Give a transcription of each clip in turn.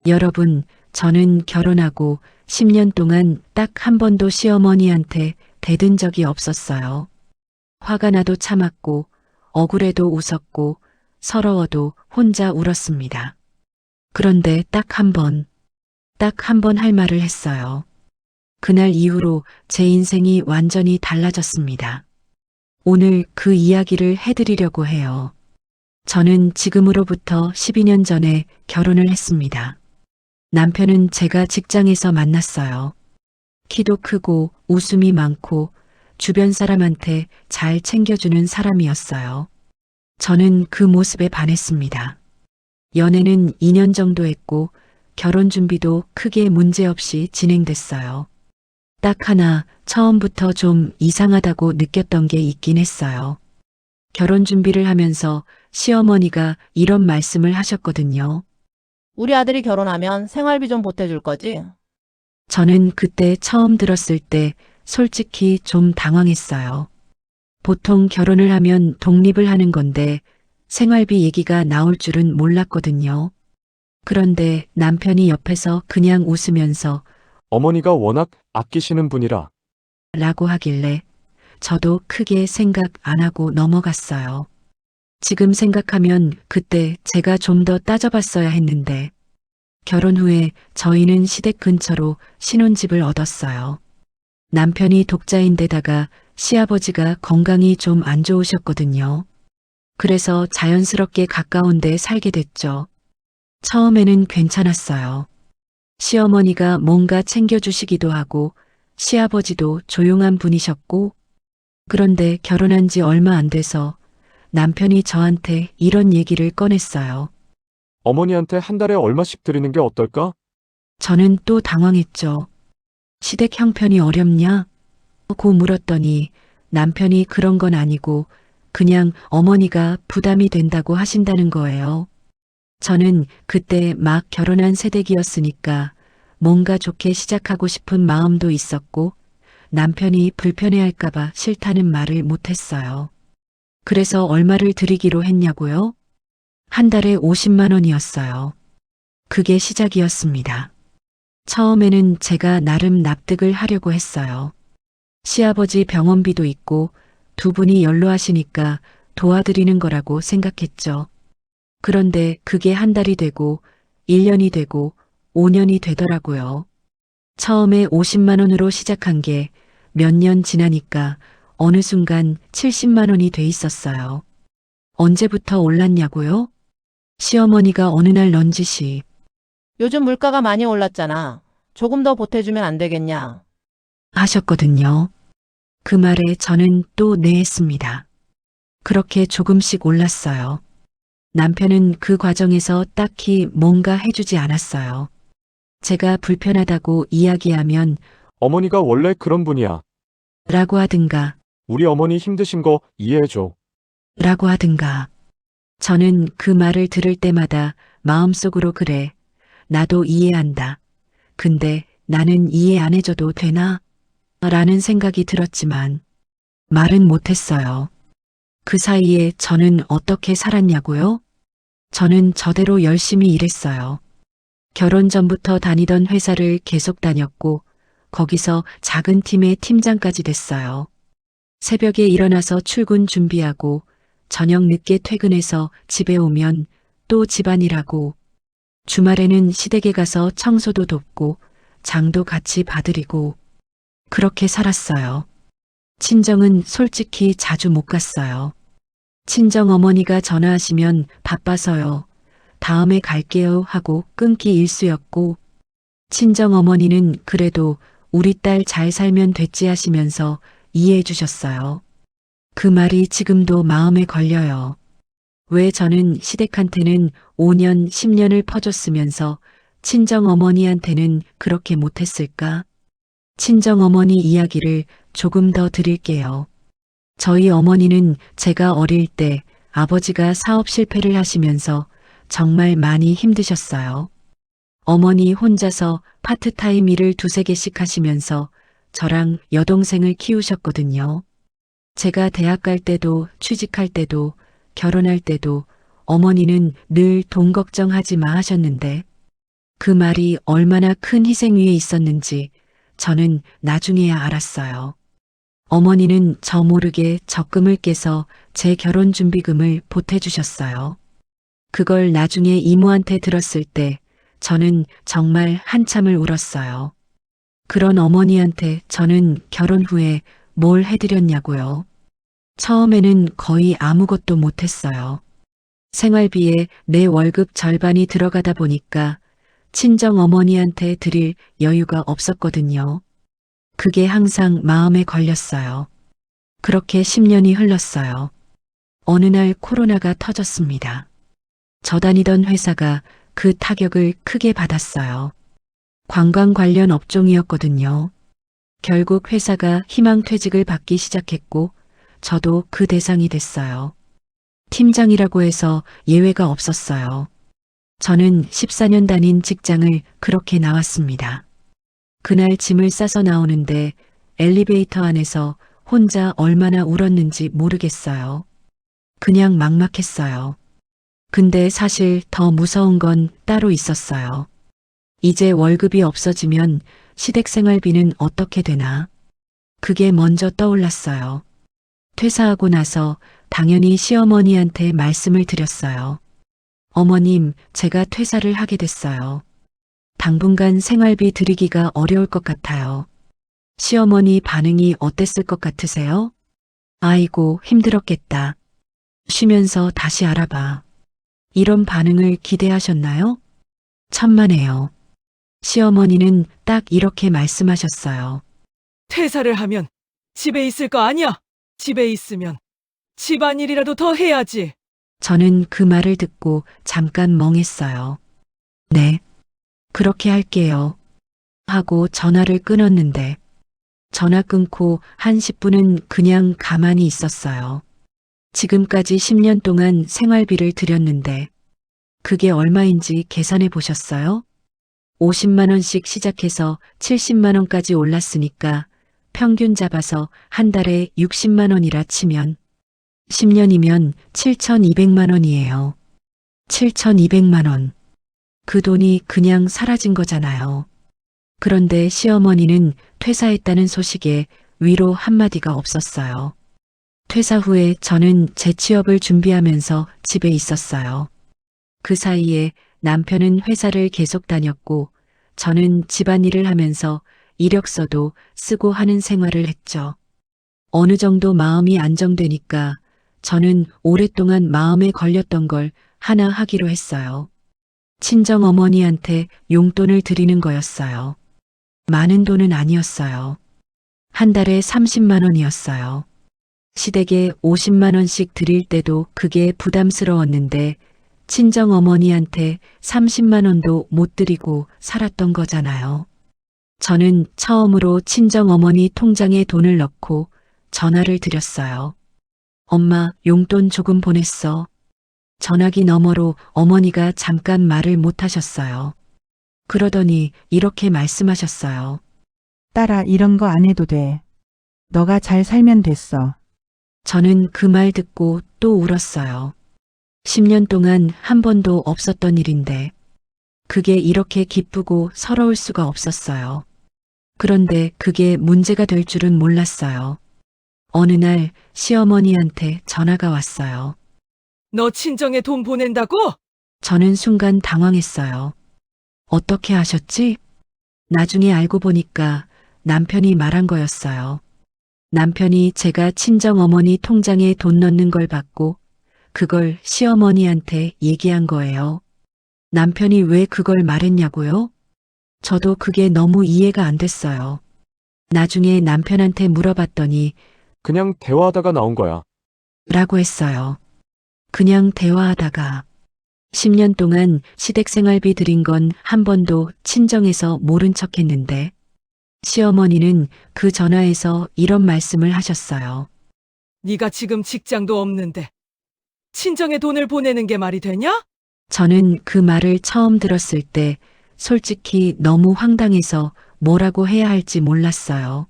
여러분, 저는 결혼하고 10년 동안 딱 한 번도 시어머니한테 대든 적이 없었어요. 화가 나도 참았고, 억울해도 웃었고, 서러워도 혼자 울었습니다. 그런데 딱 한 번 할 말을 했어요. 그날 이후로 제 인생이 완전히 달라졌습니다. 오늘 그 이야기를 해드리려고 해요. 저는 지금으로부터 12년 전에 결혼을 했습니다. 남편은 제가 직장에서 만났어요. 키도 크고 웃음이 많고 주변 사람한테 잘 챙겨주는 사람이었어요. 저는 그 모습에 반했습니다. 연애는 2년 정도 했고 결혼 준비도 크게 문제없이 진행됐어요. 딱 하나 처음부터 좀 이상하다고 느꼈던 게 있긴 했어요. 결혼 준비를 하면서 시어머니가 이런 말씀을 하셨거든요. 우리 아들이 결혼하면 생활비 좀 보태줄 거지? 저는 그때 처음 들었을 때 솔직히 좀 당황했어요. 보통 결혼을 하면 독립을 하는 건데 생활비 얘기가 나올 줄은 몰랐거든요. 그런데 남편이 옆에서 그냥 웃으면서 어머니가 워낙 아끼시는 분이라. 라고 하길래 저도 크게 생각 안 하고 넘어갔어요. 지금 생각하면 그때 제가 좀 더 따져봤어야 했는데 결혼 후에 저희는 시댁 근처로 신혼집을 얻었어요. 남편이 독자인데다가 시아버지가 건강이 좀 안 좋으셨거든요. 그래서 자연스럽게 가까운 데 살게 됐죠. 처음에는 괜찮았어요. 시어머니가 뭔가 챙겨주시기도 하고 시아버지도 조용한 분이셨고 그런데 결혼한 지 얼마 안 돼서 남편이 저한테 이런 얘기를 꺼냈어요. 어머니한테 한 달에 얼마씩 드리는 게 어떨까? 저는 또 당황했죠. 시댁 형편이 어렵냐? 고 물었더니 남편이 그런 건 아니고 그냥 어머니가 부담이 된다고 하신다는 거예요. 저는 그때 막 결혼한 새댁이었으니까 뭔가 좋게 시작하고 싶은 마음도 있었고 남편이 불편해할까봐 싫다는 말을 못했어요. 그래서 얼마를 드리기로 했냐고요? 한 달에 50만 원이었어요. 그게 시작이었습니다. 처음에는 제가 나름 납득을 하려고 했어요. 시아버지 병원비도 있고 두 분이 연로하시니까 도와드리는 거라고 생각했죠. 그런데 그게 한 달이 되고 1년이 되고 5년이 되더라고요. 처음에 50만 원으로 시작한 게 몇 년 지나니까 어느 순간 70만 원이 돼 있었어요. 언제부터 올랐냐고요? 시어머니가 어느 날 넌지시 요즘 물가가 많이 올랐잖아. 조금 더 보태주면 안 되겠냐? 하셨거든요. 그 말에 저는 또 네 했습니다. 그렇게 조금씩 올랐어요. 남편은 그 과정에서 딱히 뭔가 해주지 않았어요. 제가 불편하다고 이야기하면 어머니가 원래 그런 분이야. 라고 하든가 우리 어머니 힘드신 거 이해해줘. 라고 하든가. 저는 그 말을 들을 때마다 마음속으로 그래. 나도 이해한다. 근데 나는 이해 안 해줘도 되나? 라는 생각이 들었지만 말은 못했어요. 그 사이에 저는 어떻게 살았냐고요? 저는 저대로 열심히 일했어요. 결혼 전부터 다니던 회사를 계속 다녔고 거기서 작은 팀의 팀장까지 됐어요. 새벽에 일어나서 출근 준비하고 저녁 늦게 퇴근해서 집에 오면 또 집안일하고 주말에는 시댁에 가서 청소도 돕고 장도 같이 봐드리고 그렇게 살았어요. 친정은 솔직히 자주 못 갔어요. 친정 어머니가 전화하시면 바빠서요. 다음에 갈게요 하고 끊기 일쑤였고 친정 어머니는 그래도 우리 딸 잘 살면 됐지 하시면서 이해해 주셨어요. 그 말이 지금도 마음에 걸려요. 왜 저는 시댁한테는 5년, 10년을 퍼줬으면서 친정 어머니한테는 그렇게 못했을까? 친정 어머니 이야기를 조금 더 드릴게요. 저희 어머니는 제가 어릴 때 아버지가 사업 실패를 하시면서 정말 많이 힘드셨어요. 어머니 혼자서 파트타임 일을 두세 개씩 하시면서 저랑 여동생을 키우셨거든요. 제가 대학 갈 때도 취직할 때도 결혼할 때도 어머니는 늘 돈 걱정하지 마 하셨는데 그 말이 얼마나 큰 희생 위에 있었는지 저는 나중에야 알았어요. 어머니는 저 모르게 적금을 깨서 제 결혼 준비금을 보태주셨어요. 그걸 나중에 이모한테 들었을 때 저는 정말 한참을 울었어요. 그런 어머니한테 저는 결혼 후에 뭘 해드렸냐고요. 처음에는 거의 아무것도 못했어요. 생활비에 내 월급 절반이 들어가다 보니까 친정 어머니한테 드릴 여유가 없었거든요. 그게 항상 마음에 걸렸어요. 그렇게 10년이 흘렀어요. 어느 날 코로나가 터졌습니다. 저 다니던 회사가 그 타격을 크게 받았어요. 관광 관련 업종이었거든요. 결국 회사가 희망퇴직을 받기 시작했고 저도 그 대상이 됐어요. 팀장이라고 해서 예외가 없었어요. 저는 14년 다닌 직장을 그렇게 나왔습니다. 그날 짐을 싸서 나오는데 엘리베이터 안에서 혼자 얼마나 울었는지 모르겠어요. 그냥 막막했어요. 근데 사실 더 무서운 건 따로 있었어요. 이제 월급이 없어지면 시댁 생활비는 어떻게 되나? 그게 먼저 떠올랐어요. 퇴사하고 나서 당연히 시어머니한테 말씀을 드렸어요. 어머님, 제가 퇴사를 하게 됐어요. 당분간 생활비 드리기가 어려울 것 같아요. 시어머니 반응이 어땠을 것 같으세요? 아이고, 힘들었겠다. 쉬면서 다시 알아봐. 이런 반응을 기대하셨나요? 천만에요. 시어머니는 딱 이렇게 말씀하셨어요. 퇴사를 하면 집에 있을 거 아니야? 집에 있으면 집안일이라도 더 해야지. 저는 그 말을 듣고 잠깐 멍했어요. 네, 그렇게 할게요. 하고 전화를 끊었는데 전화 끊고 한 10분은 그냥 가만히 있었어요. 지금까지 10년 동안 생활비를 드렸는데 그게 얼마인지 계산해 보셨어요? 50만 원씩 시작해서 70만 원까지 올랐으니까 평균 잡아서 한 달에 60만 원이라 치면 10년이면 7,200만 원이에요. 7,200만 원. 그 돈이 그냥 사라진 거잖아요. 그런데 시어머니는 퇴사했다는 소식에 위로 한마디가 없었어요. 퇴사 후에 저는 재취업을 준비하면서 집에 있었어요. 그 사이에 남편은 회사를 계속 다녔고 저는 집안일을 하면서 이력서도 쓰고 하는 생활을 했죠. 어느 정도 마음이 안정되니까 저는 오랫동안 마음에 걸렸던 걸 하나 하기로 했어요. 친정 어머니한테 용돈을 드리는 거였어요. 많은 돈은 아니었어요. 한 달에 30만 원이었어요. 시댁에 50만 원씩 드릴 때도 그게 부담스러웠는데 친정 어머니한테 30만 원도 못 드리고 살았던 거잖아요. 저는 처음으로 친정 어머니 통장에 돈을 넣고 전화를 드렸어요. 엄마, 용돈 조금 보냈어. 전화기 너머로 어머니가 잠깐 말을 못 하셨어요. 그러더니 이렇게 말씀하셨어요. 딸아, 이런 거 안 해도 돼. 너가 잘 살면 됐어. 저는 그 말 듣고 또 울었어요. 10년 동안 한 번도 없었던 일인데 그게 이렇게 기쁘고 서러울 수가 없었어요. 그런데 그게 문제가 될 줄은 몰랐어요. 어느 날 시어머니한테 전화가 왔어요. 너 친정에 돈 보낸다고? 저는 순간 당황했어요. 어떻게 하셨지? 나중에 알고 보니까 남편이 말한 거였어요. 남편이 제가 친정 어머니 통장에 돈 넣는 걸 봤고 그걸 시어머니한테 얘기한 거예요. 남편이 왜 그걸 말했냐고요? 저도 그게 너무 이해가 안 됐어요. 나중에 남편한테 물어봤더니 그냥 대화하다가 나온 거야. 라고 했어요. 그냥 대화하다가 10년 동안 시댁 생활비 드린 건 한 번도 친정에서 모른 척 했는데 시어머니는 그 전화에서 이런 말씀을 하셨어요. 네가 지금 직장도 없는데 친정에 돈을 보내는 게 말이 되냐? 저는 그 말을 처음 들었을 때 솔직히 너무 황당해서 뭐라고 해야 할지 몰랐어요.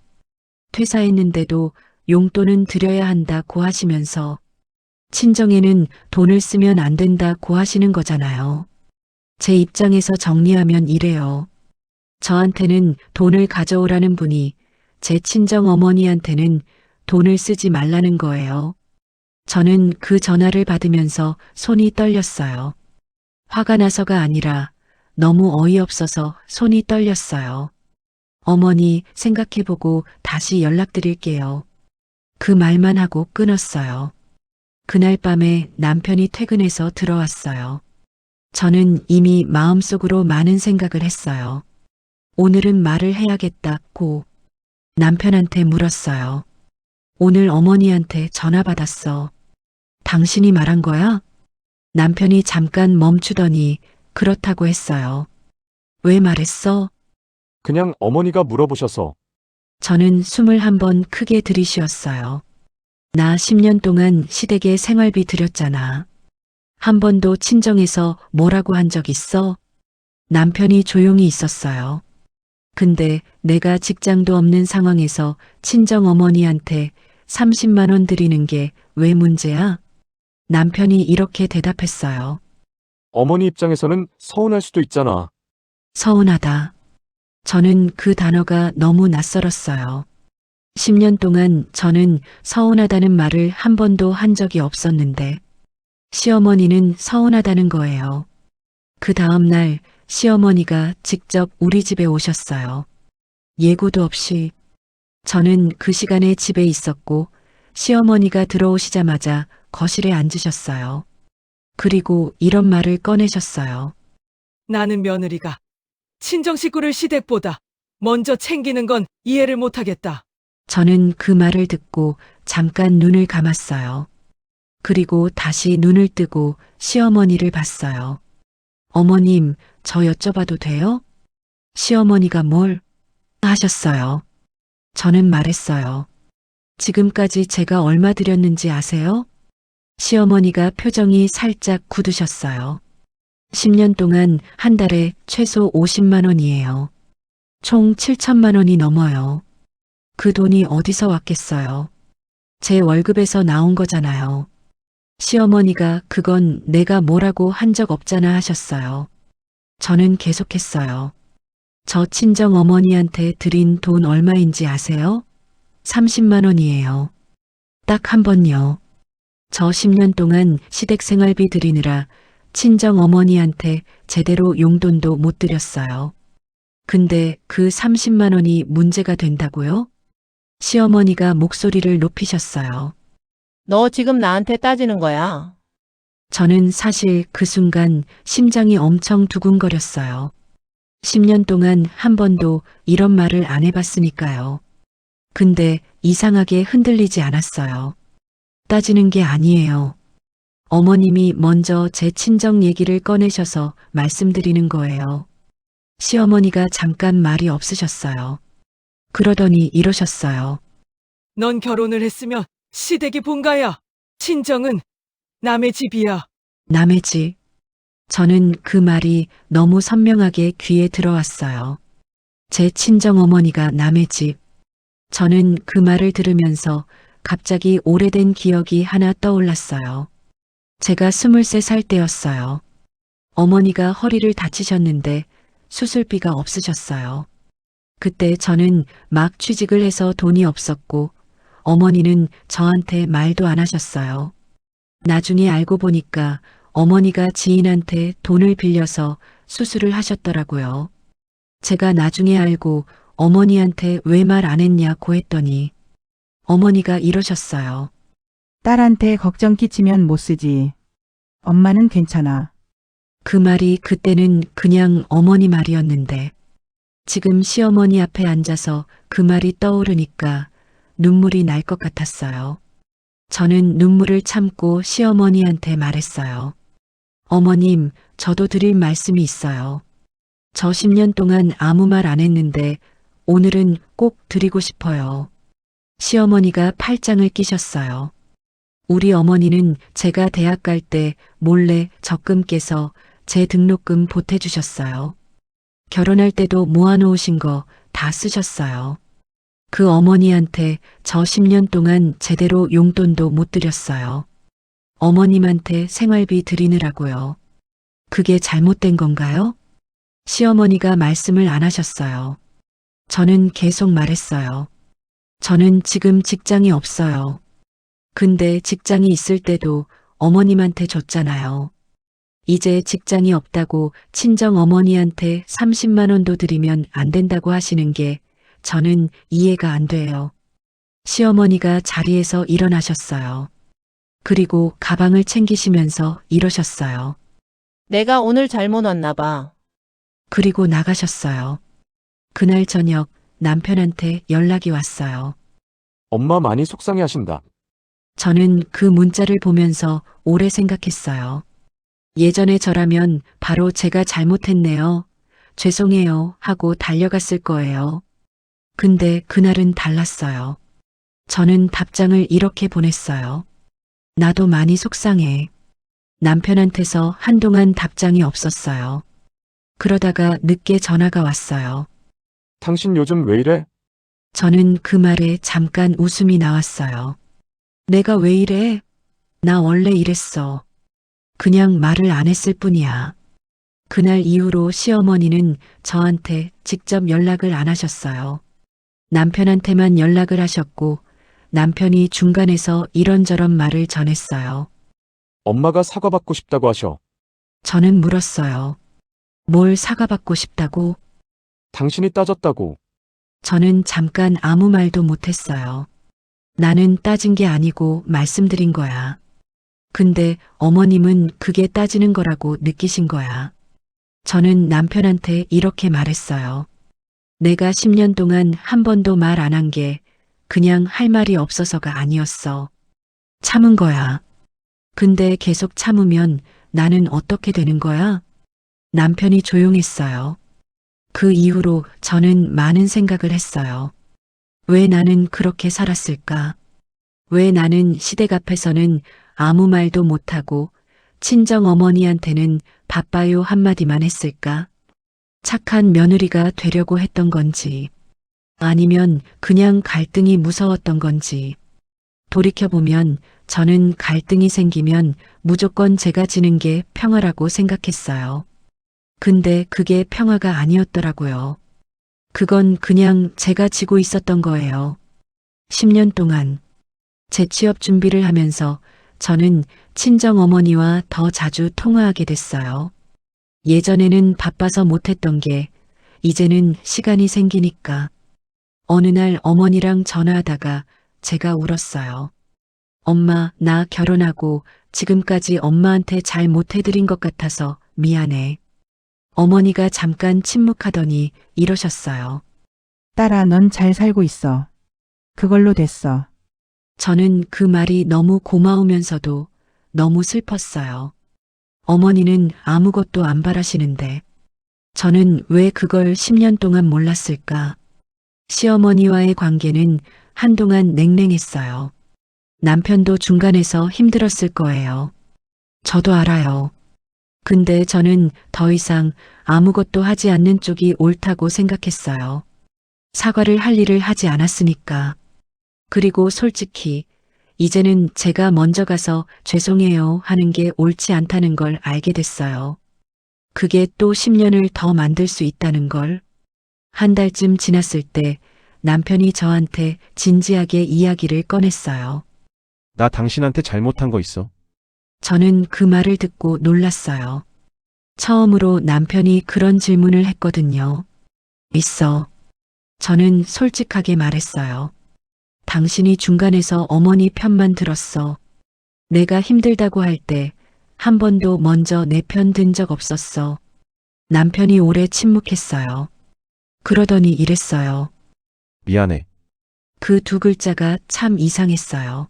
퇴사했는데도 용돈은 드려야 한다고 하시면서 친정에는 돈을 쓰면 안 된다고 하시는 거잖아요. 제 입장에서 정리하면 이래요. 저한테는 돈을 가져오라는 분이 제 친정 어머니한테는 돈을 쓰지 말라는 거예요. 저는 그 전화를 받으면서 손이 떨렸어요. 화가 나서가 아니라 너무 어이없어서 손이 떨렸어요. 어머니 생각해보고 다시 연락드릴게요. 그 말만 하고 끊었어요. 그날 밤에 남편이 퇴근해서 들어왔어요. 저는 이미 마음속으로 많은 생각을 했어요. 오늘은 말을 해야겠다고 남편한테 물었어요. 오늘 어머니한테 전화 받았어. 당신이 말한 거야? 남편이 잠깐 멈추더니 그렇다고 했어요. 왜 말했어? 그냥 어머니가 물어보셔서. 저는 숨을 한번 크게 들이쉬었어요. 나 10년 동안 시댁에 생활비 들였잖아. 한 번도 친정에서 뭐라고 한 적 있어? 남편이 조용히 있었어요. 근데 내가 직장도 없는 상황에서 친정 어머니한테 30만 원 드리는 게 왜 문제야? 남편이 이렇게 대답했어요. 어머니 입장에서는 서운할 수도 있잖아. 서운하다. 저는 그 단어가 너무 낯설었어요. 10년 동안 저는 서운하다는 말을 한 번도 한 적이 없었는데 시어머니는 서운하다는 거예요. 그 다음 날 시어머니가 직접 우리 집에 오셨어요. 예고도 없이. 저는 그 시간에 집에 있었고 시어머니가 들어오시자마자 거실에 앉으셨어요. 그리고 이런 말을 꺼내셨어요. 나는 며느리가 친정 식구를 시댁보다 먼저 챙기는 건 이해를 못하겠다. 저는 그 말을 듣고 잠깐 눈을 감았어요. 그리고 다시 눈을 뜨고 시어머니를 봤어요. 어머님, 저 여쭤봐도 돼요? 시어머니가 뭘 하셨어요? 저는 말했어요. 지금까지 제가 얼마 드렸는지 아세요? 시어머니가 표정이 살짝 굳으셨어요. 10년 동안 한 달에 최소 50만 원이에요. 총 7천만 원이 넘어요. 그 돈이 어디서 왔겠어요? 제 월급에서 나온 거잖아요. 시어머니가 그건 내가 뭐라고 한 적 없잖아 하셨어요. 저는 계속했어요. 저 친정 어머니한테 드린 돈 얼마인지 아세요? 30만 원이에요. 딱 한 번요. 저 10년 동안 시댁 생활비 드리느라 친정 어머니한테 제대로 용돈도 못 드렸어요. 근데 그 30만 원이 문제가 된다고요? 시어머니가 목소리를 높이셨어요. 너 지금 나한테 따지는 거야. 저는 사실 그 순간 심장이 엄청 두근거렸어요. 10년 동안 한 번도 이런 말을 안 해봤으니까요. 근데 이상하게 흔들리지 않았어요. 따지는 게 아니에요. 어머님이 먼저 제 친정 얘기를 꺼내셔서 말씀드리는 거예요. 시어머니가 잠깐 말이 없으셨어요. 그러더니 이러셨어요. 넌 결혼을 했으면 시댁이 본가야. 친정은 남의 집이야. 남의 집. 저는 그 말이 너무 선명하게 귀에 들어왔어요. 제 친정 어머니가 남의 집. 저는 그 말을 들으면서 갑자기 오래된 기억이 하나 떠올랐어요. 제가 23살 때였어요. 어머니가 허리를 다치셨는데 수술비가 없으셨어요. 그때 저는 막 취직을 해서 돈이 없었고 어머니는 저한테 말도 안 하셨어요. 나중에 알고 보니까 어머니가 지인한테 돈을 빌려서 수술을 하셨더라고요. 제가 나중에 알고 어머니한테 왜 말 안 했냐고 했더니 어머니가 이러셨어요. 딸한테 걱정 끼치면 못 쓰지. 엄마는 괜찮아. 그 말이 그때는 그냥 어머니 말이었는데 지금 시어머니 앞에 앉아서 그 말이 떠오르니까 눈물이 날 것 같았어요. 저는 눈물을 참고 시어머니한테 말했어요. 어머님, 저도 드릴 말씀이 있어요. 저 10년 동안 아무 말 안 했는데 오늘은 꼭 드리고 싶어요. 시어머니가 팔짱을 끼셨어요. 우리 어머니는 제가 대학 갈 때 몰래 적금 깨서 제 등록금 보태주셨어요. 결혼할 때도 모아놓으신 거 다 쓰셨어요. 그 어머니한테 저 10년 동안 제대로 용돈도 못 드렸어요. 어머님한테 생활비 드리느라고요. 그게 잘못된 건가요? 시어머니가 말씀을 안 하셨어요. 저는 계속 말했어요. 저는 지금 직장이 없어요. 근데 직장이 있을 때도 어머님한테 줬잖아요. 이제 직장이 없다고 친정 어머니한테 30만 원도 드리면 안 된다고 하시는 게 저는 이해가 안 돼요. 시어머니가 자리에서 일어나셨어요. 그리고 가방을 챙기시면서 이러셨어요. 내가 오늘 잘못 왔나 봐. 그리고 나가셨어요. 그날 저녁 남편한테 연락이 왔어요. 엄마 많이 속상해 하신다. 저는 그 문자를 보면서 오래 생각했어요. 예전에 저라면 바로 제가 잘못했네요. 죄송해요 하고 달려갔을 거예요. 근데 그날은 달랐어요. 저는 답장을 이렇게 보냈어요. 나도 많이 속상해. 남편한테서 한동안 답장이 없었어요. 그러다가 늦게 전화가 왔어요. 당신 요즘 왜 이래? 저는 그 말에 잠깐 웃음이 나왔어요. 내가 왜 이래? 나 원래 이랬어. 그냥 말을 안 했을 뿐이야. 그날 이후로 시어머니는 저한테 직접 연락을 안 하셨어요. 남편한테만 연락을 하셨고 남편이 중간에서 이런저런 말을 전했어요. 엄마가 사과받고 싶다고 하셔. 저는 물었어요. 뭘 사과받고 싶다고? 당신이 따졌다고. 저는 잠깐 아무 말도 못했어요. 나는 따진 게 아니고 말씀드린 거야. 근데 어머님은 그게 따지는 거라고 느끼신 거야. 저는 남편한테 이렇게 말했어요. 내가 10년 동안 한 번도 말 안 한 게 그냥 할 말이 없어서가 아니었어. 참은 거야. 근데 계속 참으면 나는 어떻게 되는 거야? 남편이 조용했어요. 그 이후로 저는 많은 생각을 했어요. 왜 나는 그렇게 살았을까? 왜 나는 시댁 앞에서는 아무 말도 못하고 친정 어머니한테는 바빠요 한마디만 했을까? 착한 며느리가 되려고 했던 건지, 아니면 그냥 갈등이 무서웠던 건지. 돌이켜보면 저는 갈등이 생기면 무조건 제가 지는 게 평화라고 생각했어요. 근데 그게 평화가 아니었더라고요. 그건 그냥 제가 지고 있었던 거예요. 10년 동안 재취업 준비를 하면서 저는 친정 어머니와 더 자주 통화하게 됐어요. 예전에는 바빠서 못했던 게 이제는 시간이 생기니까. 어느 날 어머니랑 전화하다가 제가 울었어요. 엄마, 나 결혼하고 지금까지 엄마한테 잘 못해드린 것 같아서 미안해. 어머니가 잠깐 침묵하더니 이러셨어요. 딸아, 넌 잘 살고 있어. 그걸로 됐어. 저는 그 말이 너무 고마우면서도 너무 슬펐어요. 어머니는 아무것도 안 바라시는데 저는 왜 그걸 10년 동안 몰랐을까? 시어머니와의 관계는 한동안 냉랭했어요. 남편도 중간에서 힘들었을 거예요. 저도 알아요. 근데 저는 더 이상 아무것도 하지 않는 쪽이 옳다고 생각했어요. 사과를 할 일을 하지 않았으니까. 그리고 솔직히 이제는 제가 먼저 가서 죄송해요 하는 게 옳지 않다는 걸 알게 됐어요. 그게 또 10년을 더 만들 수 있다는 걸. 한 달쯤 지났을 때 남편이 저한테 진지하게 이야기를 꺼냈어요. 나 당신한테 잘못한 거 있어. 저는 그 말을 듣고 놀랐어요. 처음으로 남편이 그런 질문을 했거든요. 있어. 저는 솔직하게 말했어요. 당신이 중간에서 어머니 편만 들었어. 내가 힘들다고 할 때 한 번도 먼저 내 편 든 적 없었어. 남편이 오래 침묵했어요. 그러더니 이랬어요. 미안해. 그 두 글자가 참 이상했어요.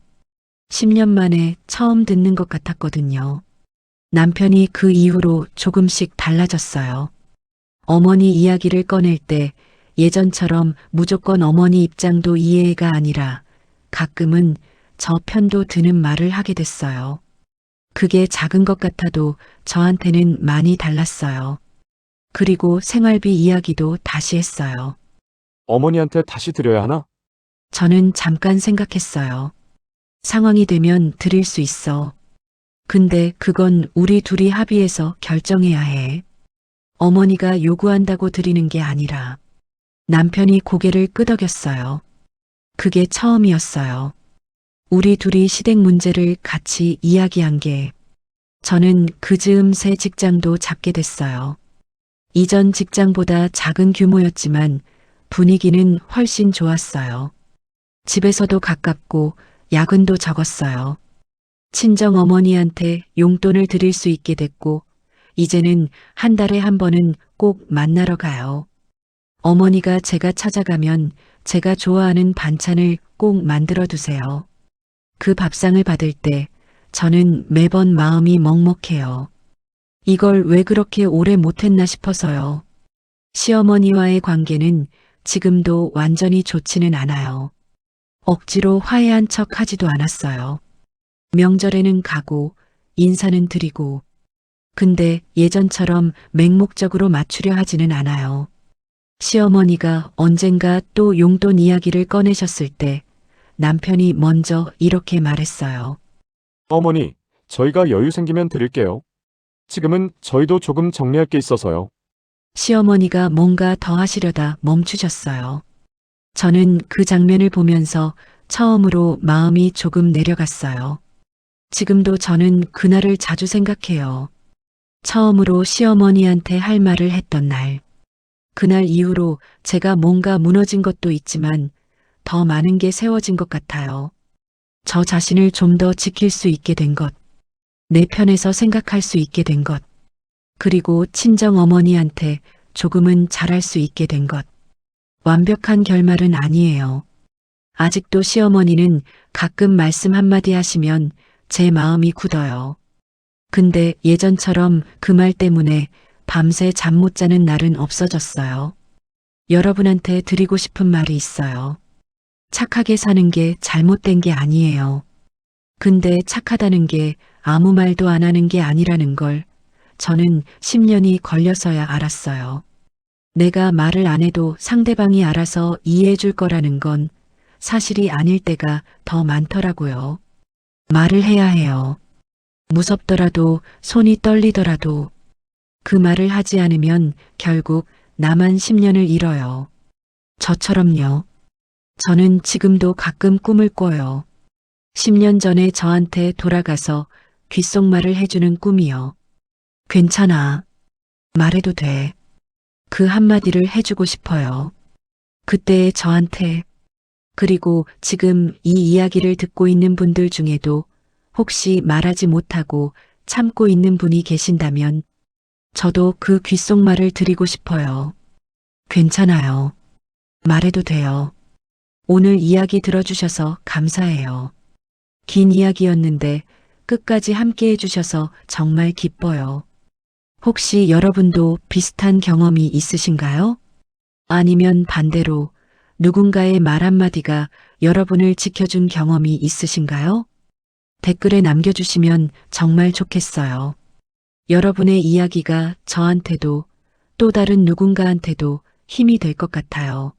10년 만에 처음 듣는 것 같았거든요. 남편이 그 이후로 조금씩 달라졌어요. 어머니 이야기를 꺼낼 때 예전처럼 무조건 어머니 입장도 이해가 아니라 가끔은 저 편도 드는 말을 하게 됐어요. 그게 작은 것 같아도 저한테는 많이 달랐어요. 그리고 생활비 이야기도 다시 했어요. 어머니한테 다시 드려야 하나? 저는 잠깐 생각했어요. 상황이 되면 드릴 수 있어. 근데 그건 우리 둘이 합의해서 결정해야 해. 어머니가 요구한다고 드리는 게 아니라 남편이 고개를 끄덕였어요. 그게 처음이었어요. 우리 둘이 시댁 문제를 같이 이야기한 게 저는 그 즈음 새 직장도 잡게 됐어요. 이전 직장보다 작은 규모였지만 분위기는 훨씬 좋았어요. 집에서도 가깝고 야근도 적었어요. 친정 어머니한테 용돈을 드릴 수 있게 됐고 이제는 한 달에 한 번은 꼭 만나러 가요. 어머니가 제가 찾아가면 제가 좋아하는 반찬을 꼭 만들어 두세요. 그 밥상을 받을 때 저는 매번 마음이 먹먹해요. 이걸 왜 그렇게 오래 못했나 싶어서요. 시어머니와의 관계는 지금도 완전히 좋지는 않아요. 억지로 화해한 척 하지도 않았어요. 명절에는 가고 인사는 드리고 근데 예전처럼 맹목적으로 맞추려 하지는 않아요. 시어머니가 언젠가 또 용돈 이야기를 꺼내셨을 때 남편이 먼저 이렇게 말했어요. 어머니, 저희가 여유 생기면 드릴게요. 지금은 저희도 조금 정리할 게 있어서요. 시어머니가 뭔가 더 하시려다 멈추셨어요. 저는 그 장면을 보면서 처음으로 마음이 조금 내려갔어요. 지금도 저는 그날을 자주 생각해요. 처음으로 시어머니한테 할 말을 했던 날. 그날 이후로 제가 뭔가 무너진 것도 있지만 더 많은 게 세워진 것 같아요. 저 자신을 좀 더 지킬 수 있게 된 것, 내 편에서 생각할 수 있게 된 것, 그리고 친정 어머니한테 조금은 잘할 수 있게 된 것. 완벽한 결말은 아니에요. 아직도 시어머니는 가끔 말씀 한마디 하시면 제 마음이 굳어요. 근데 예전처럼 그 말 때문에 밤새 잠 못 자는 날은 없어졌어요. 여러분한테 드리고 싶은 말이 있어요. 착하게 사는 게 잘못된 게 아니에요. 근데 착하다는 게 아무 말도 안 하는 게 아니라는 걸 저는 10년이 걸려서야 알았어요. 내가 말을 안 해도 상대방이 알아서 이해해 줄 거라는 건 사실이 아닐 때가 더 많더라고요. 말을 해야 해요. 무섭더라도 손이 떨리더라도 그 말을 하지 않으면 결국 나만 10년을 잃어요. 저처럼요. 저는 지금도 가끔 꿈을 꿔요. 10년 전에 저한테 돌아가서 귓속말을 해주는 꿈이요. 괜찮아. 말해도 돼. 그 한마디를 해주고 싶어요. 그때의 저한테. 그리고 지금 이 이야기를 듣고 있는 분들 중에도 혹시 말하지 못하고 참고 있는 분이 계신다면 저도 그 귓속말을 드리고 싶어요. 괜찮아요. 말해도 돼요. 오늘 이야기 들어주셔서 감사해요. 긴 이야기였는데 끝까지 함께 해주셔서 정말 기뻐요. 혹시 여러분도 비슷한 경험이 있으신가요? 아니면 반대로 누군가의 말 한마디가 여러분을 지켜준 경험이 있으신가요? 댓글에 남겨주시면 정말 좋겠어요. 여러분의 이야기가 저한테도 또 다른 누군가한테도 힘이 될 것 같아요.